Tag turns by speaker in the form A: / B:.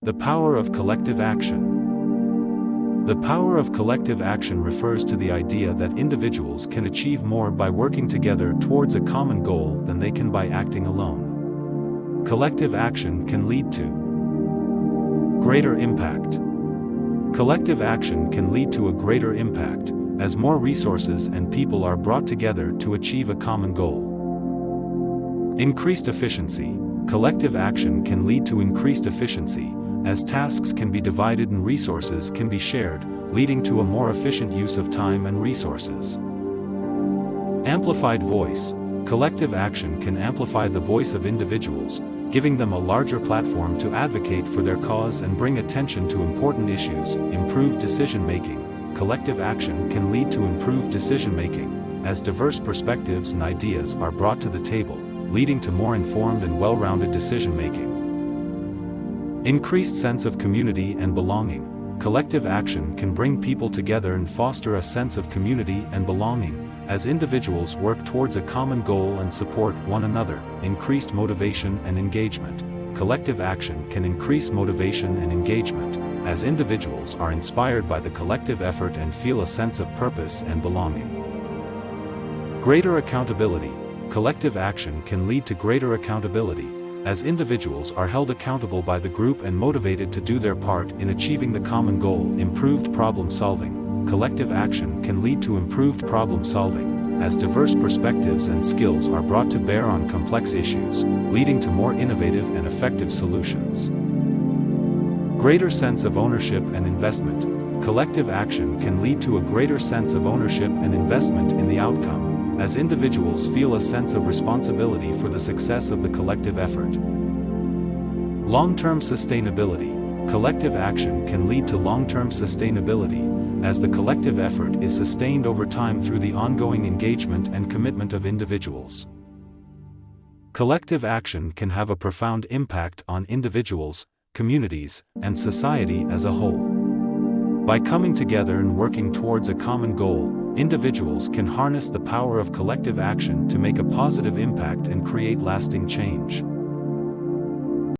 A: The power of collective action. The power of collective action refers to the idea that individuals can achieve more by working together towards a common goal than they can by acting alone. Collective action can lead to greater impact. Collective action can lead to a greater impact, as more resources and people are brought together to achieve a common goal. Increased efficiency. Collective action can lead to increased efficiency, as tasks can be divided and resources can be shared, leading to a more efficient use of time and resources. Amplified voice. Collective action can amplify the voice of individuals, giving them a larger platform to advocate for their cause and bring attention to important issues. Improved decision-making. Collective action can lead to improved decision-making, as diverse perspectives and ideas are brought to the table, leading to more informed and well-rounded decision-making. Increased sense of community and belonging. Collective action can bring people together and foster a sense of community and belonging, as individuals work towards a common goal and support one another. Increased motivation and engagement. Collective action can increase motivation and engagement, as individuals are inspired by the collective effort and feel a sense of purpose and belonging. Greater accountability. Collective action can lead to greater accountability, as individuals are held accountable by the group and motivated to do their part in achieving the common goal. Improved problem solving. Collective action can lead to improved problem solving, as diverse perspectives and skills are brought to bear on complex issues, leading to more innovative and effective solutions. Greater sense of ownership and investment. Collective action can lead to a greater sense of ownership and investment in the outcome, as individuals feel a sense of responsibility for the success of the collective effort. Long-term sustainability. Collective action can lead to long-term sustainability, as the collective effort is sustained over time through the ongoing engagement and commitment of individuals. Collective action can have a profound impact on individuals, communities, and society as a whole. By coming together and working towards a common goal, individuals can harness the power of collective action to make a positive impact and create lasting change.